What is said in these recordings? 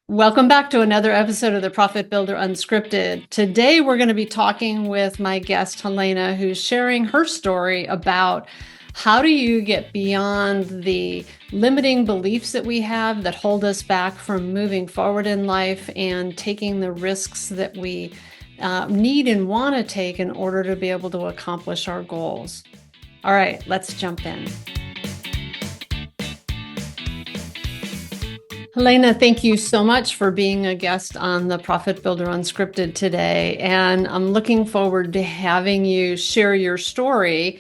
Welcome back to another episode of the Profit Builder Unscripted. Today, we're going to be talking with my guest, Helena, who's sharing her story about how do you get beyond the limiting beliefs that we have that hold us back from moving forward in life and taking the risks that we need and want to take in order to be able to accomplish our goals. All right, let's jump in. Helena, thank you so much for being a guest on the Profit Builder Unscripted today. And I'm looking forward to having you share your story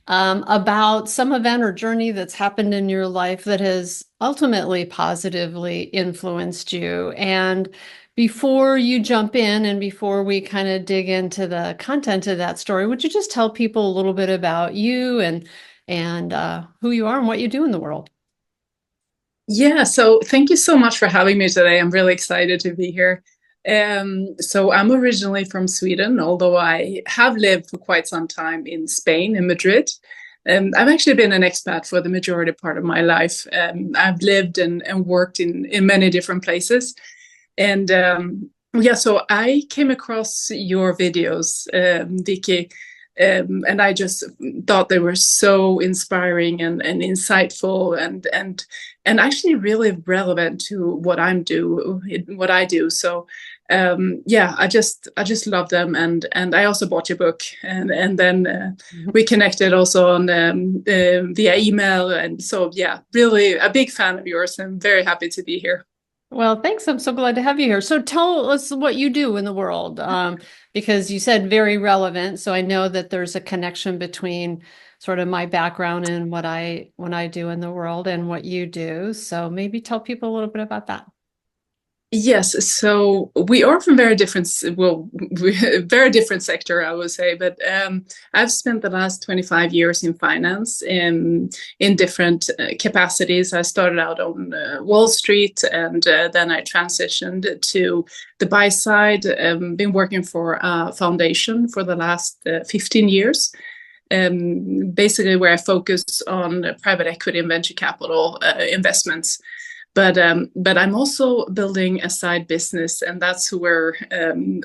about some event or journey that's happened in your life that has ultimately positively influenced you. And before you jump in and before we kind of dig into the content of that story, would you just tell people a little bit about you and who you are and what you do in the world? Yeah, so thank you so much for having me today. I'm really excited to be here. So I'm originally from Sweden, although I have lived for quite some time in Spain, in Madrid. I've actually been an expat for the majority part of my life. I've lived and worked in many different places. And yeah, so I came across your videos, Vicky, and I just thought they were so inspiring and insightful and actually really relevant to what what I do. So yeah, I just love them, and I also bought your book, and then we connected also on via email, and so yeah, really a big fan of yours. I'm very happy to be here. Well, thanks. I'm so glad to have you here. So tell us what you do in the world, because you said very relevant. So I know that there's a connection between sort of my background and what I do in the world and what you do. So maybe tell people a little bit about that. Yes, so we are from very different, well, very different sector, I would say. But I've spent the last 25 years in finance in different capacities. I started out on Wall Street, and then I transitioned to the buy side. Been working for a foundation for the last 15 years. Basically, where I focus on private equity and venture capital investments. But I'm also building a side business, and that's where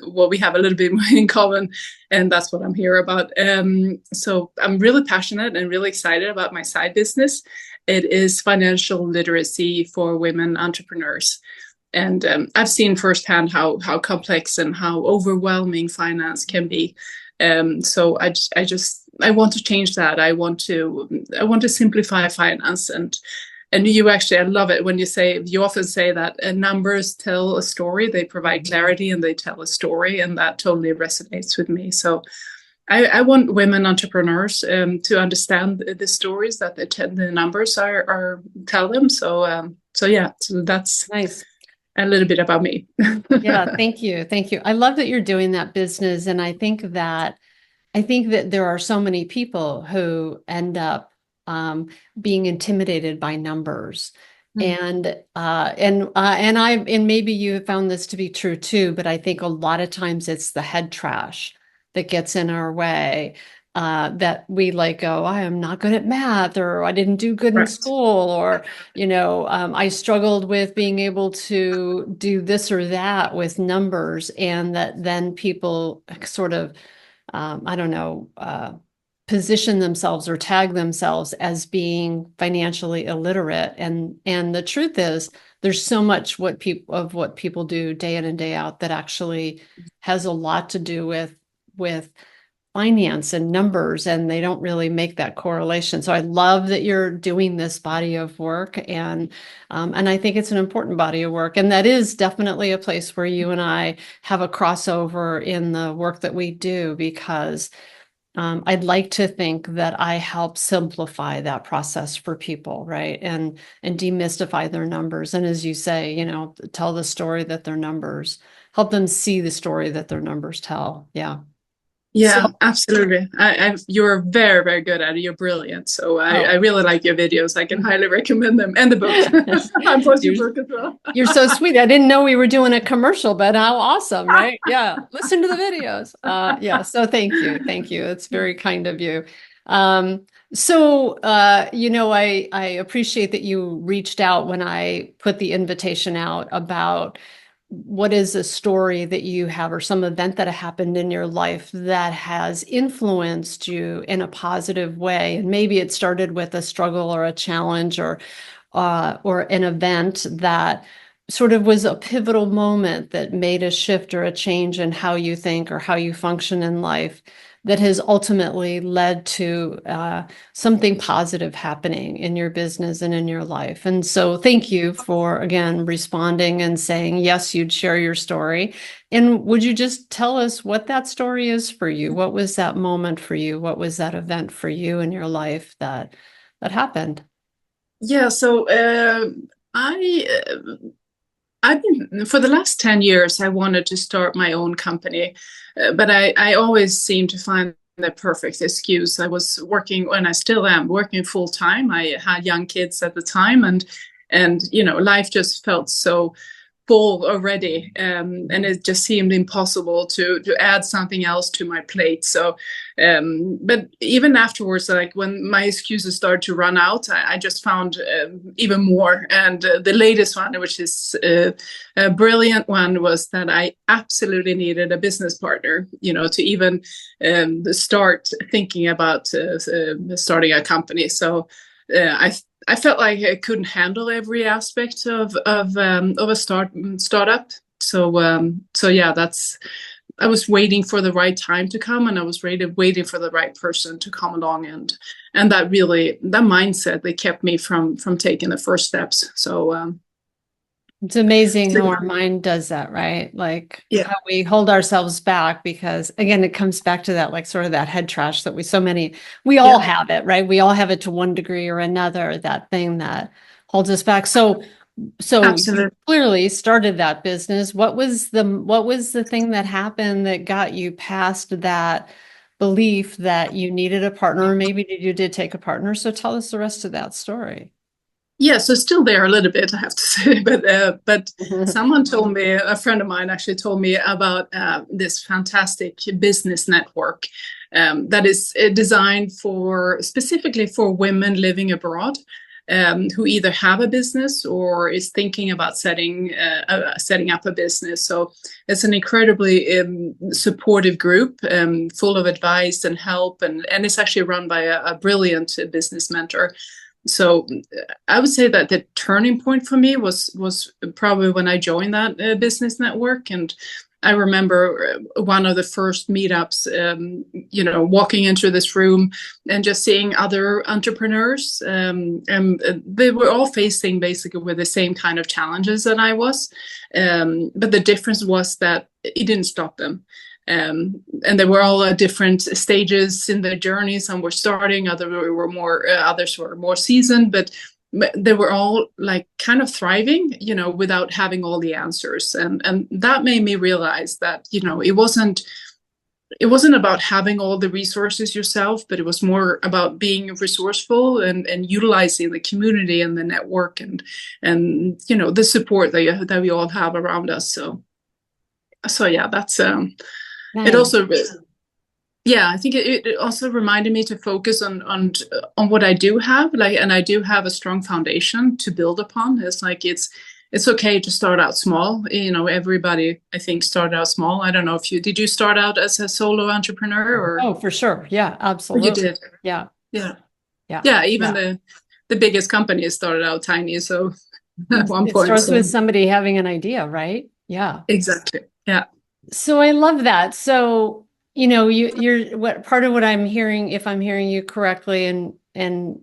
what we have a little bit in common, and that's what I'm here about. So I'm really passionate and really excited about my side business. It is financial literacy for women entrepreneurs, and I've seen firsthand how complex and how overwhelming finance can be. So I want to change that. I want to simplify finance and you actually, I love it when you often say that numbers tell a story, they provide clarity and they tell a story, and that totally resonates with me. So I want women entrepreneurs to understand the stories that the numbers are tell them. So yeah, so that's Nice. a little bit about me. Yeah, thank you. Thank you. I love that you're doing that business. And I think that there are so many people who end up being intimidated by numbers. And maybe you have found this to be true too, but I think a lot of times it's the head trash that gets in our way. That we like go, I am not good at math, or I didn't do good in Correct. school, or I struggled with being able to do this or that with numbers, and that then people sort of I don't know, position themselves or tag themselves as being financially illiterate. And the truth is, there's so much what people do day in and day out that actually has a lot to do with finance and numbers, and they don't really make that correlation. So I love that you're doing this body of work, and I think it's an important body of work, and that is definitely a place where you and I have a crossover in the work that we do, because I'd like to think that I help simplify that process for people, right? And demystify their numbers, and as you say, tell the story that their numbers help them see the story that their numbers tell. Yeah. So, Yeah, absolutely. You're very, very good at it. You're brilliant. So I oh, really like your videos. I can highly recommend them and the book. I bought your you're, book as well. you're so sweet. I didn't know we were doing a commercial, but how awesome, right? Yeah. Listen to the videos. Yeah. So thank you. Thank you. It's very kind of you. Um, So, I appreciate that you reached out when I put the invitation out about what is a story that you have or some event that happened in your life that has influenced you in a positive way. And maybe it started with a struggle or a challenge or an event that sort of was a pivotal moment that made a shift or a change in how you think or how you function in life that has ultimately led to something positive happening in your business and in your life. And so thank you for, again, responding and saying, yes, you'd share your story. And would you just tell us what that story is for you? What was that moment for you? What was that event for you in your life that happened? Yeah, so I've been for the last 10 years, I wanted to start my own company, but I always seem to find the perfect excuse. I was working, and I still am working full time. I had young kids at the time, and life just felt so full already, and it just seemed impossible to add something else to my plate. So, but even afterwards, like when my excuses started to run out, I just found even more. And the latest one, which is a brilliant one, was that I absolutely needed a business partner, to even start thinking about starting a company. So I felt like I couldn't handle every aspect of a startup. So yeah, that's I was waiting for the right time to come, and I was waiting for the right person to come along, and that mindset that kept me from taking the first steps. So It's amazing how our mind does that, right? Like yeah, how we hold ourselves back because again, it comes back to that like sort of that head trash that we all yeah, have it, right? We all have it to one degree or another, that thing that holds us back. So you absolutely. clearly started that business. What was the thing that happened that got you past that belief that you needed a partner? Or maybe you did take a partner. So tell us the rest of that story. Yeah, so still there a little bit, I have to say. But someone told me, a friend of mine actually told me about this fantastic business network that is designed for specifically for women living abroad. Who either have a business or is thinking about setting up a business. So it's an incredibly supportive group, full of advice and help, and it's actually run by a brilliant business mentor. So I would say that the turning point for me was probably when I joined that business network. And I remember one of the first meetups, walking into this room and just seeing other entrepreneurs, and they were all facing basically with the same kind of challenges that I was, but the difference was that it didn't stop them. And they were all at different stages in their journey. Some were starting, others were more seasoned, but they were all like kind of thriving, without having all the answers. And that made me realize that, it wasn't about having all the resources yourself, but it was more about being resourceful and utilizing the community and the network and the support that we all have around us. So yeah, that's it Nice. also, yeah, I think it also reminded me to focus on what I do have, like, and I do have a strong foundation to build upon. It's okay to start out small. Everybody I think started out small. I don't know if you start out as a solo entrepreneur Oh, for sure. Yeah, or you absolutely. did. Yeah, Yeah, yeah, yeah. Even yeah. the biggest companies started out tiny. So at one It point, starts with so somebody having an idea, right? Yeah. exactly. Yeah, So I love that. So, you're what part of what I'm hearing, if I'm hearing you correctly, and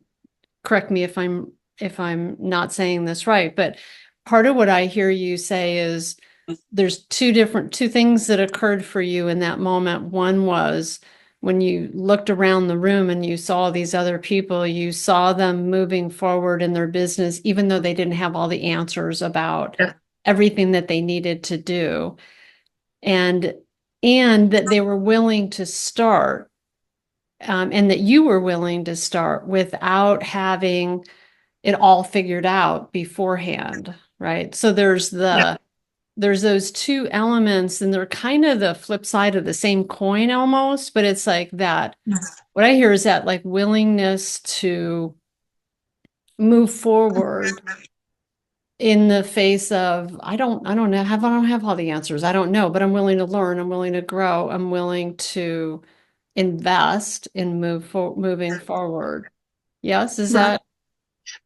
correct me if I'm not saying this right, but part of what I hear you say is there's two things that occurred for you in that moment. One was when you looked around the room and you saw these other people, you saw them moving forward in their business, even though they didn't have all the answers about yeah, everything that they needed to do. And and that they were willing to start, and that you were willing to start without having it all figured out beforehand, right? So there's yeah, there's those two elements, and they're kind of the flip side of the same coin almost, but it's like that. What I hear is that like willingness to move forward in the face of I don't have all the answers. I don't know, but I'm willing to learn, I'm willing to grow, I'm willing to invest in moving forward. Yes, is Right. that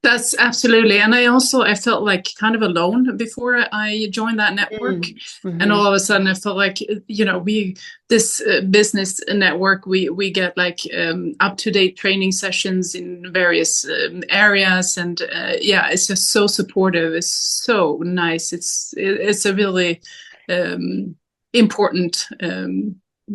That's absolutely. And I felt like kind of alone before I joined that network. And mm-hmm. all of a sudden I felt like, this business network, we get like up to date training sessions in various areas. And yeah, it's just so supportive. It's so nice. It's a really important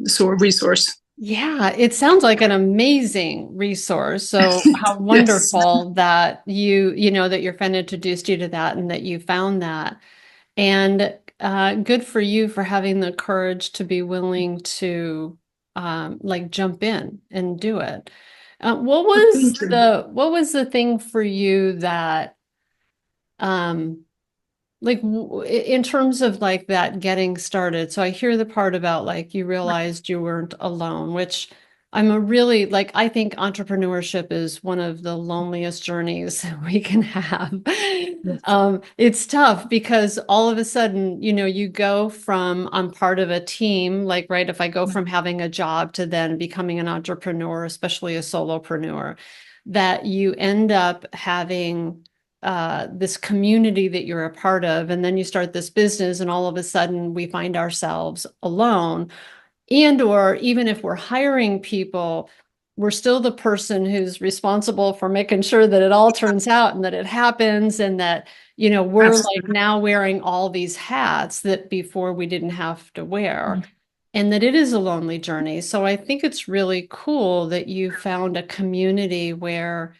sort of resource. Yeah, it sounds like an amazing resource. So how Yes. wonderful that that your friend introduced you to that and that you found that. And good for you for having the courage to be willing to like jump in and do it. Thank you. What was the thing for you that um, like in terms of like that getting started? So I hear the part about like you realized you weren't alone, which I'm a really like I think entrepreneurship is one of the loneliest journeys we can have. It's tough because all of a sudden, you go from I'm part of a team, like right, if I go from having a job to then becoming an entrepreneur, especially a solopreneur, that you end up having this community that you're a part of, and then you start this business, and all of a sudden we find ourselves alone. And or even if we're hiring people, we're still the person who's responsible for making sure that it all turns out and that it happens, and that we're like Absolutely. now wearing all these hats that before we didn't have to wear, and that it is a lonely journey. So I think it's really cool that you found a community where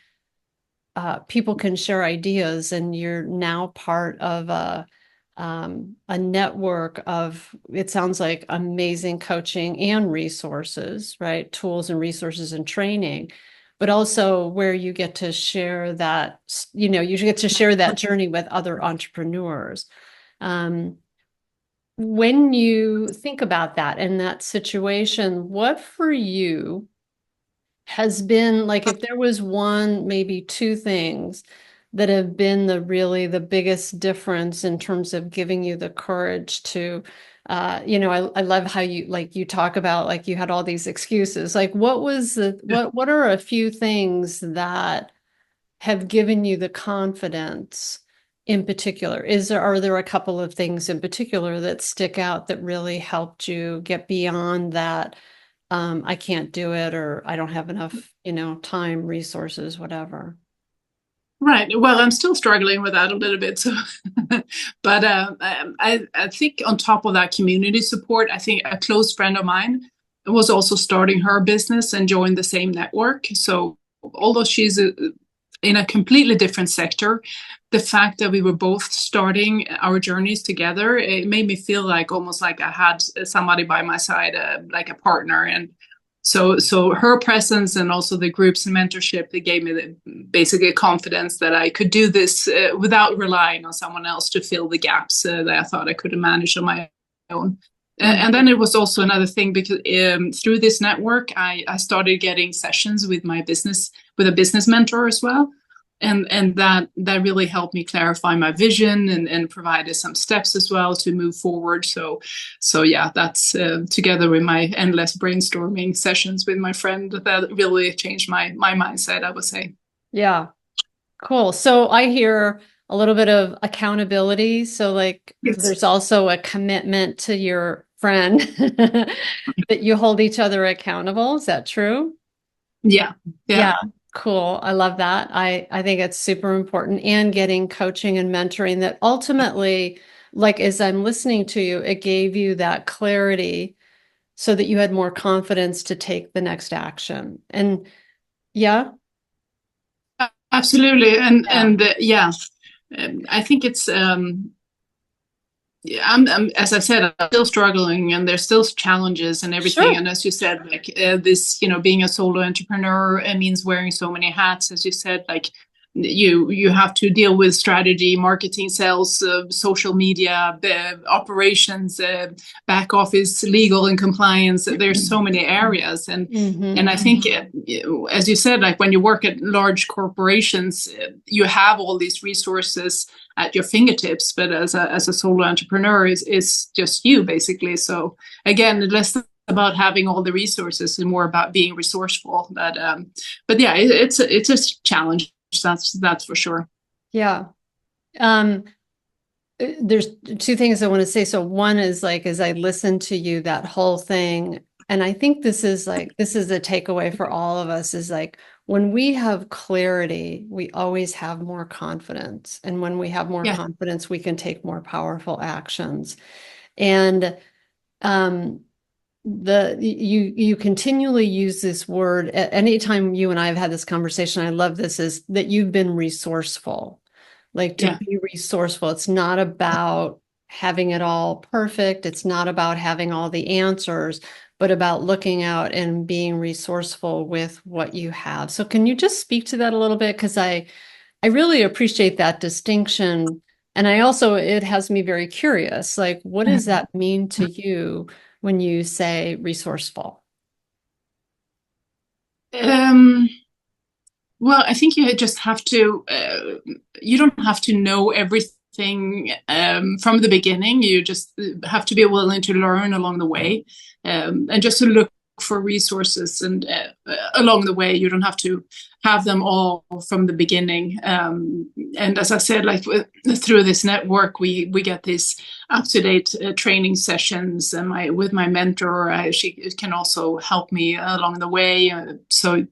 people can share ideas, and you're now part of a network of, it sounds like, amazing coaching and resources, right? Tools and resources and training, but also where you get to share that, you get to share that journey with other entrepreneurs. Um, when you think about that in that situation, what for you has been like, if there was one, maybe two things that have been the biggest difference in terms of giving you the courage to, I love how you talk about like you had all these excuses. Like what are a few things that have given you the confidence in particular? Are there a couple of things in particular that stick out that really helped you get beyond that? I can't do it, or I don't have enough, time, resources, whatever. Right. Well, I'm still struggling with that a little bit. So, but I think on top of that community support, I think a close friend of mine was also starting her business and joined the same network. So, although she's in a completely different sector, the fact that we were both starting our journeys together, it made me feel like almost like I had somebody by my side, like a partner. And so her presence and also the groups and mentorship, they gave me basically confidence that I could do this without relying on someone else to fill the gaps that I thought I could have managed on my own. And then it was also another thing because through this network, I started getting sessions with with a business mentor as well. And that really helped me clarify my vision and provided some steps as well to move forward. So yeah, that's together with my endless brainstorming sessions with my friend that really changed my mindset, I would say. Yeah, cool. So I hear a little bit of accountability. So like Yes. there's also a commitment to your friend that you hold each other accountable. Is that true? Yeah. Yeah. Yeah, cool. I love that. I think it's super important, and getting coaching and mentoring that ultimately, like as I'm listening to you, it gave you that clarity so that you had more confidence to take the next action. And yeah, Absolutely. yeah, And yeah, I think it's yeah, as I said, I'm still struggling, and there's still challenges and everything. sure. And as you said, like being a solo entrepreneur, it means wearing so many hats. As you said, like you have to deal with strategy, marketing, sales, social media, operations, back office, legal and compliance. There's so many areas, and I think, as you said, like when you work at large corporations, you have all these resources at your fingertips. But as a solo entrepreneur, is just you basically. So again, less about having all the resources and more about being resourceful. But yeah, it's a challenge. That's for sure. Yeah. Um, there's two things I want to say. So one is like, as I listen to you, that whole thing, and I think this is a takeaway for all of us, is like, when we have clarity, we always have more confidence. And when we have more Yeah. confidence, we can take more powerful actions. And um, you continually use this word anytime you and I have had this conversation. I love this, is that you've been resourceful. Like, to Yeah. be resourceful, it's not about having it all perfect. It's not about having all the answers, but about looking out and being resourceful with what you have. So can you just speak to that a little bit? Because I really appreciate that distinction. And I also, it has me very curious, like, what does that mean to you when you say resourceful? Um, well, I think you just have to, you don't have to know everything from the beginning. You just have to be willing to learn along the way, and just to look for resources and along the way. You don't have to have them all from the beginning. And as I said, like through this network, we get these up-to-date training sessions, and with my mentor, she can also help me along the way. So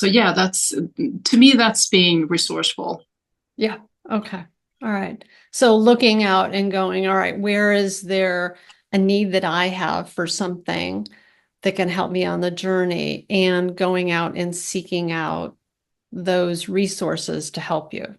yeah, that's, to me, that's being resourceful. Yeah. Okay. All right. So looking out and going, all right, where is there a need that I have for something that can help me on the journey, and going out and seeking out those resources to help you.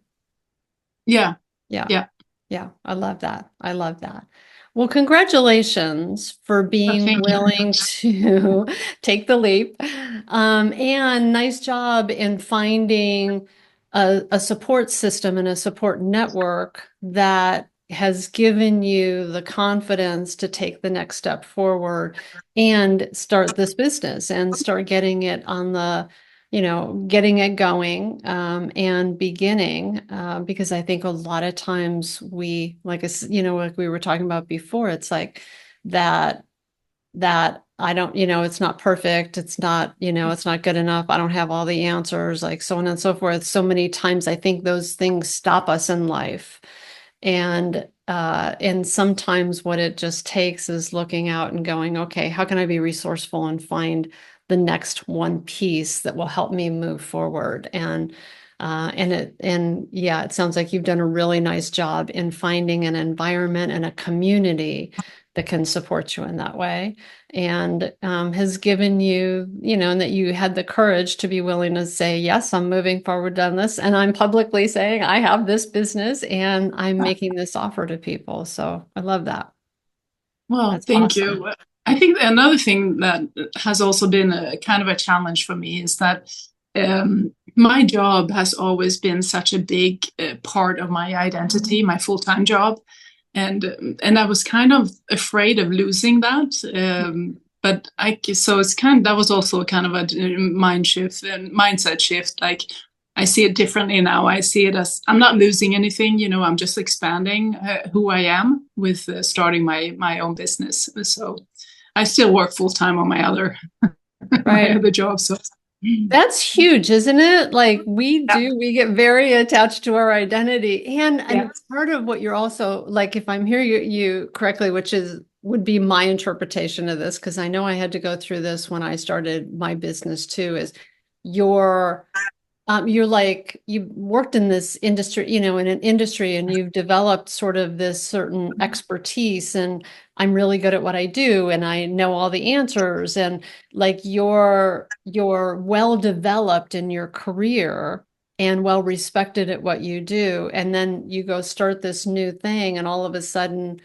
Yeah, Yeah. yeah. Yeah. I love that. I love that. Well, congratulations for Oh, being thank you. willing to take the leap. And nice job in finding a support system and a support network that has given you the confidence to take the next step forward and start this business and start getting it on the, getting it going, and beginning, because I think a lot of times we, like we were talking about before, it's like that, I don't, it's not perfect. It's not, it's not good enough. I don't have all the answers, like so on and so forth. So many times I think those things stop us in life. And sometimes what it just takes is looking out and going, okay, how can I be resourceful and find the next one piece that will help me move forward? And yeah, it sounds like you've done a really nice job in finding an environment and a community that can support you in that way, and has given you, and that you had the courage to be willing to say, yes, I'm moving forward on this. And I'm publicly saying I have this business and I'm making this offer to people. So I love that. Well, That's thank awesome. you. I think another thing that has also been a kind of a challenge for me is that my job has always been such a big part of my identity, my full-time job, and I was kind of afraid of losing that. But so it's that was also kind of a mind shift and mindset shift. Like, I see it differently now. I see it as I'm not losing anything. I'm just expanding who I am with starting my own business. So I still work full time on my other my Right. other job. So That's huge, isn't it? Like yeah, we get very attached to our identity. And yeah, part of what you're also, like, if I'm hearing you correctly, which would be my interpretation of this, because I know I had to go through this when I started my business too, is your you're like, you worked in this industry, in an industry, and you've developed sort of this certain expertise, and I'm really good at what I do, and I know all the answers, and like you're well developed in your career and well respected at what you do, and then you go start this new thing, and all of a sudden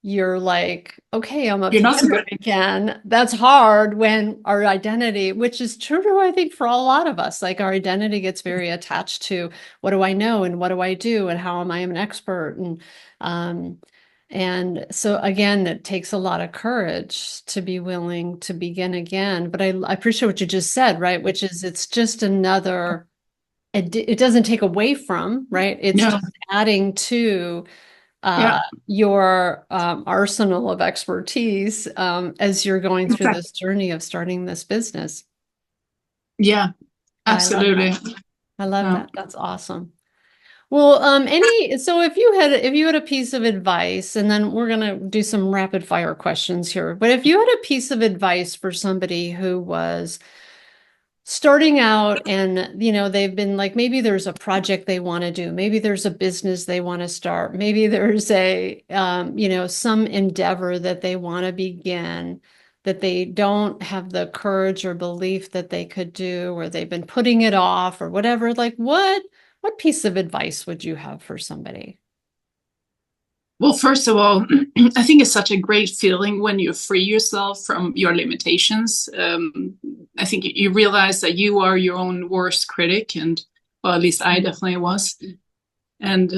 you're like, okay, I'm a You're not so beginner good. again. That's hard when our identity, which is true, I think, for a lot of us, like our identity gets very attached to what do I know and what do I do and how am I an expert? Um, and so again, it takes a lot of courage to be willing to begin again. But I appreciate what you just said, right? Which is it's just another, it doesn't take away from, right? It's No. just adding to Yeah. your arsenal of expertise as you're going through Exactly. this journey of starting this business. Yeah. I love that. Absolutely. I love Yeah. that. That's awesome. Well, so if you had a piece of advice, and then we're gonna do some rapid fire questions here, but if you had a piece of advice for somebody who was starting out and they've been like maybe there's a project they want to do, maybe there's a business they want to start, maybe there's a some endeavor that they want to begin that they don't have the courage or belief that they could do, or they've been putting it off or whatever, like what piece of advice would you have for somebody? Well, first of all, I think it's such a great feeling when you free yourself from your limitations. I think you realize that you are your own worst critic, and well, at least I definitely was. And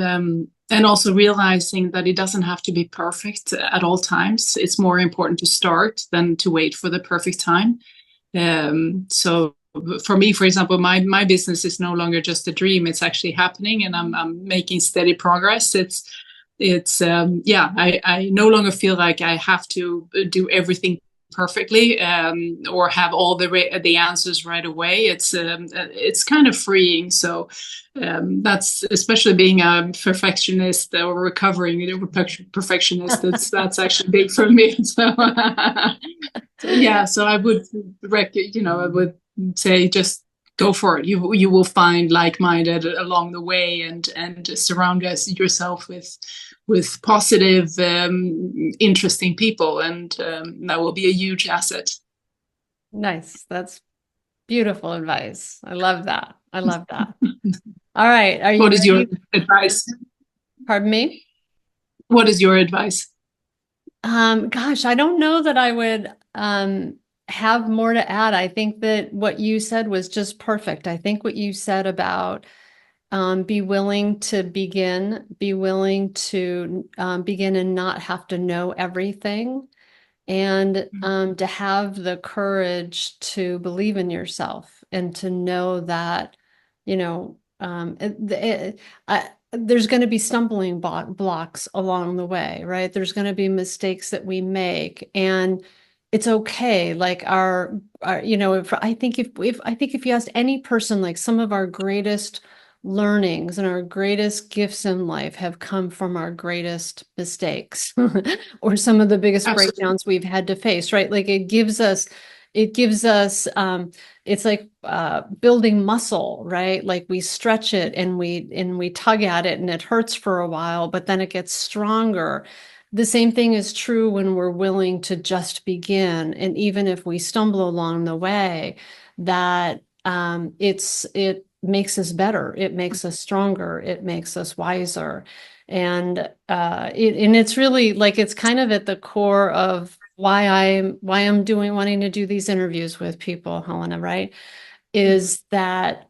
also realizing that it doesn't have to be perfect at all times. It's more important to start than to wait for the perfect time. So for me, for example, my business is no longer just a dream; it's actually happening, and I'm making steady progress. It's yeah, I no longer feel like I have to do everything perfectly, or have all the answers right away. It's kind of freeing. So that's, especially being a perfectionist or recovering perfectionist, that's actually big for me. So yeah, so I would I would say just go for it. You will find like-minded along the way, and surround yourself with positive, interesting people, and that will be a huge asset. Nice. That's beautiful advice. I love that. I love that. All right, are you What is your ready? advice? Pardon me? What is your advice? Gosh, I don't know that I would have more to add. I think that what you said was just perfect. I think what you said about be willing to begin, be willing to begin and not have to know everything, and to have the courage to believe in yourself and to know that, there's going to be stumbling blocks along the way, right? There's going to be mistakes that we make, and it's okay. Like if if you asked any person, like some of our greatest learnings and our greatest gifts in life have come from our greatest mistakes or some of the biggest Absolutely. breakdowns we've had to face, right? Like it gives us it's like building muscle, right? Like we stretch it and we tug at it and it hurts for a while, but then it gets stronger. The same thing is true when we're willing to just begin. And even if we stumble along the way, that it makes us better, it makes us stronger, it makes us wiser. And it's really like it's kind of at the core of why I'm doing wanting to do these interviews with people, Helena, right? Is that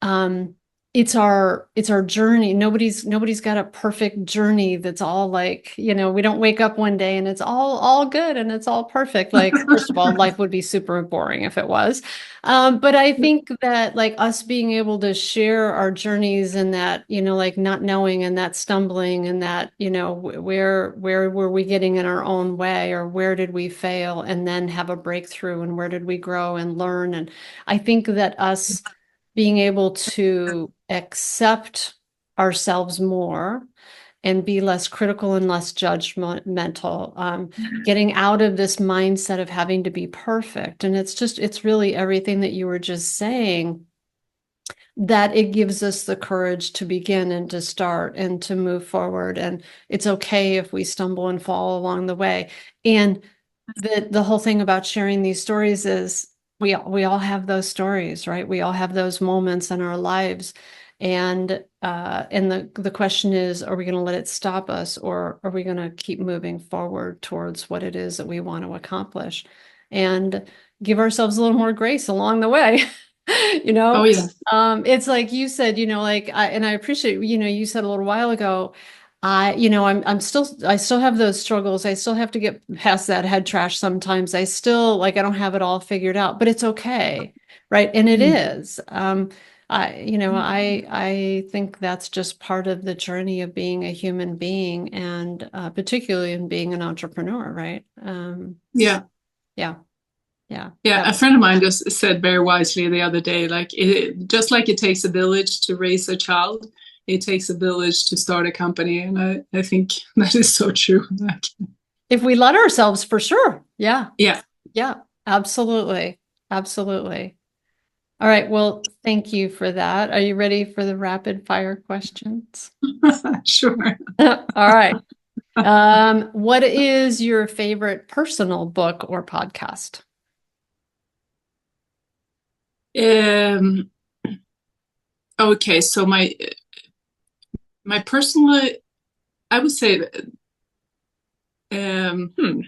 um it's our journey. Nobody's got a perfect journey that's all like, we don't wake up one day and it's all good and it's all perfect. Like, first of all, life would be super boring if it was. But I think that like us being able to share our journeys and that, like not knowing and that stumbling and that, where were we getting in our own way, or where did we fail and then have a breakthrough, and where did we grow and learn? And I think that us being able to accept ourselves more and be less critical and less judgmental, getting out of this mindset of having to be perfect. And it's really everything that you were just saying, that it gives us the courage to begin and to start and to move forward. And it's okay if we stumble and fall along the way. And the whole thing about sharing these stories is we all have those stories, right? We all have those moments in our lives. And the question is, are we going to let it stop us, or are we going to keep moving forward towards what it is that we want to accomplish, and give ourselves a little more grace along the way? You Oh know, yeah. it's like you said, like, and I appreciate, you said a little while ago, I still have those struggles. I still have to get past that head trash sometimes. I still, like, I don't have it all figured out, but it's okay. Right. And it Mm. is. I think that's just part of the journey of being a human being, and particularly in being an entrepreneur, right? Yeah. Yeah, yeah, Yeah, a friend of mine just said very wisely the other day, like just like it takes a village to raise a child, it takes a village to start a company, and I think that is so true. Like, if we let ourselves, for sure. Yeah, yeah, yeah, absolutely, absolutely. All right. Well, thank you for that. Are you ready for the rapid fire questions? sure. All right. What is your favorite personal book or podcast? Um, okay, so my personal, I would say, um, hmm,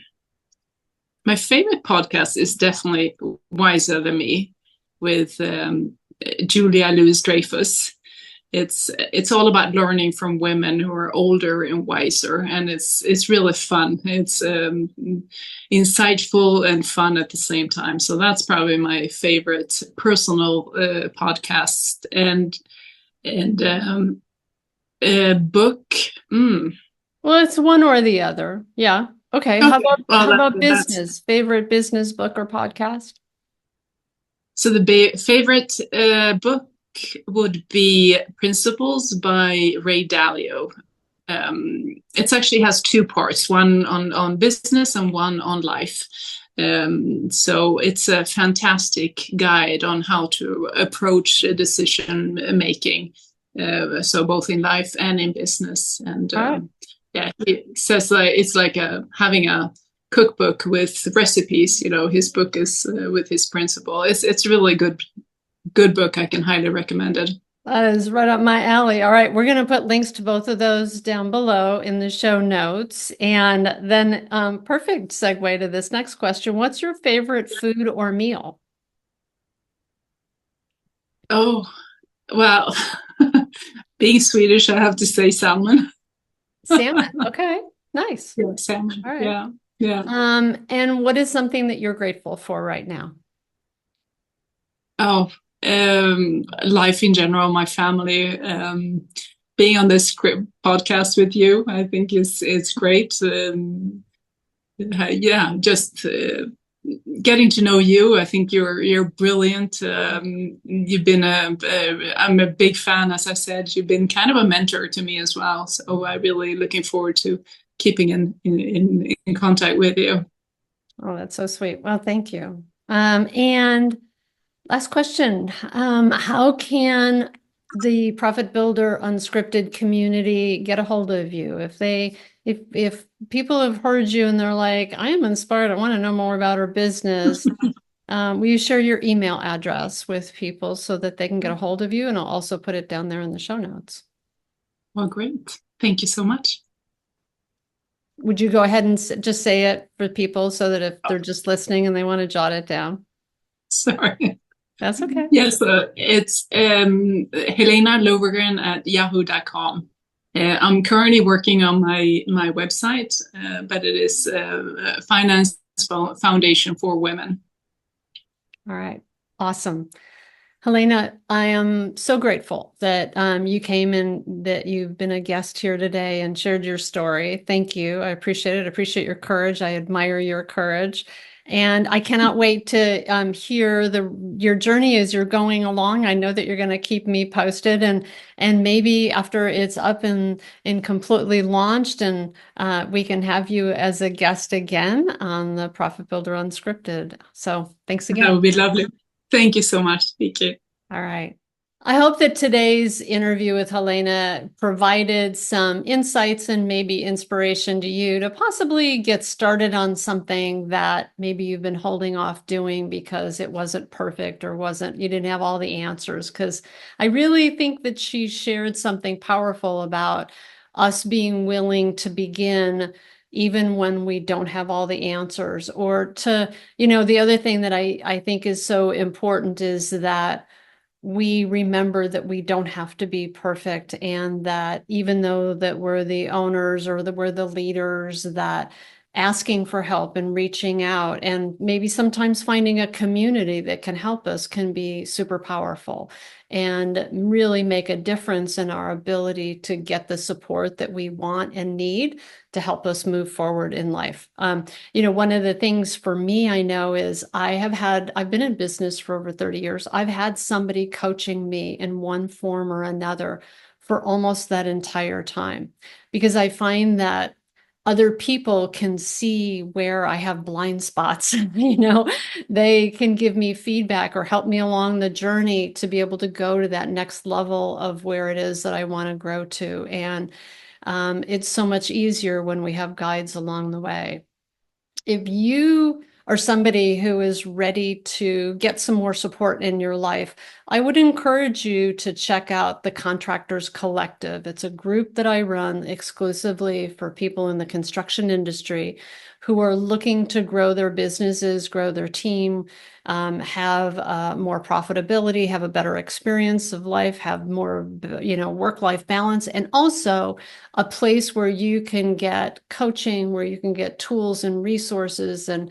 my favorite podcast is definitely Wiser Than Me with Julia Louis-Dreyfus. It's all about learning from women who are older and wiser, and it's really fun. It's insightful and fun at the same time. So that's probably my favorite personal podcast. And book. Mm. Well, it's one or the other. Yeah. Okay. How Okay, about well how about that's business? Favorite business book or podcast? so the favorite book would be Principles by Ray Dalio. It actually has two parts, one on business and one on life. So it's a fantastic guide on how to approach decision making. So both in life and in business. And All right. yeah, he says it's like having a cookbook with recipes. His book is with his principle. It's really good book. I can highly recommend it. That is right up my alley. All right, we're going to put links to both of those down below in the show notes. And then, perfect segue to this next question. What's your favorite food or meal? Oh, well, being Swedish, I have to say salmon. Salmon. Okay, nice. Yeah, salmon. All right. Yeah, yeah. And what is something that you're grateful for right now? Oh, life in general, my family. Being on this podcast with you, I think is great. Yeah, just getting to know you. I think you're brilliant. You've been I'm a big fan, as I said. You've been kind of a mentor to me as well. So I'm really looking forward to keeping in contact with you. Oh, that's so sweet. Well, thank you. And last question. How can the Profit Builder Unscripted community get a hold of you? If people have heard you and they're like, I am inspired, I want to know more about our business, will you share your email address with people so that they can get a hold of you? And I'll also put it down there in the show notes. Well, great. Thank you so much. Would you go ahead and just say it for people so that if they're just listening and they want to jot it down? Sorry. That's okay. Yes, it's Helena Lovegren at yahoo.com. I'm currently working on my website, but it is Finance Foundation for Women. All right. Awesome. Helena, I am so grateful that you came and that you've been a guest here today and shared your story. Thank you. I appreciate it. I appreciate your courage. I admire your courage. And I cannot wait to hear your journey as you're going along. I know that you're going to keep me posted, and maybe after it's up and completely launched, and we can have you as a guest again on the Profit Builder Unscripted. So thanks That again. would be lovely. Thank you so much, Vicky. All right. I hope that today's interview with Helena provided some insights and maybe inspiration to you to possibly get started on something that maybe you've been holding off doing because it wasn't perfect or you didn't have all the answers. Because I really think that she shared something powerful about us being willing to begin even when we don't have all the answers. Or to, the other thing that I think is so important is that we remember that we don't have to be perfect, and that even though that we're the owners or that we're the leaders, that asking for help and reaching out and maybe sometimes finding a community that can help us can be super powerful and really make a difference in our ability to get the support that we want and need to help us move forward in life. One of the things for me I know is I've been in business for over 30 years. I've had somebody coaching me in one form or another for almost that entire time, because I find that other people can see where I have blind spots. They can give me feedback or help me along the journey to be able to go to that next level of where it is that I want to grow to. And it's so much easier when we have guides along the way. If you are somebody who is ready to get some more support in your life, I would encourage you to check out the Contractors Collective. It's a group that I run exclusively for people in the construction industry who are looking to grow their businesses, grow their team, have more profitability, have a better experience of life, have more, work-life balance, and also a place where you can get coaching, where you can get tools and resources and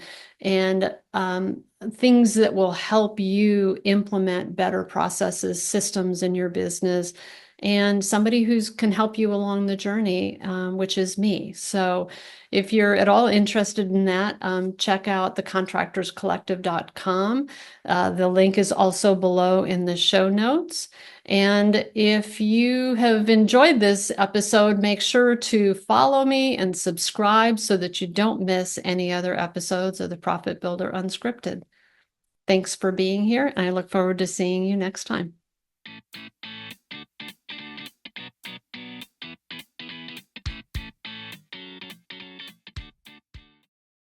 things that will help you implement better processes, systems in your business, and somebody who can help you along the journey, which is me. So if you're at all interested in that, check out thecontractorscollective.com. The link is also below in the show notes. And if you have enjoyed this episode, make sure to follow me and subscribe so that you don't miss any other episodes of the Profit Builder Unscripted. Thanks for being here, and I look forward to seeing you next time.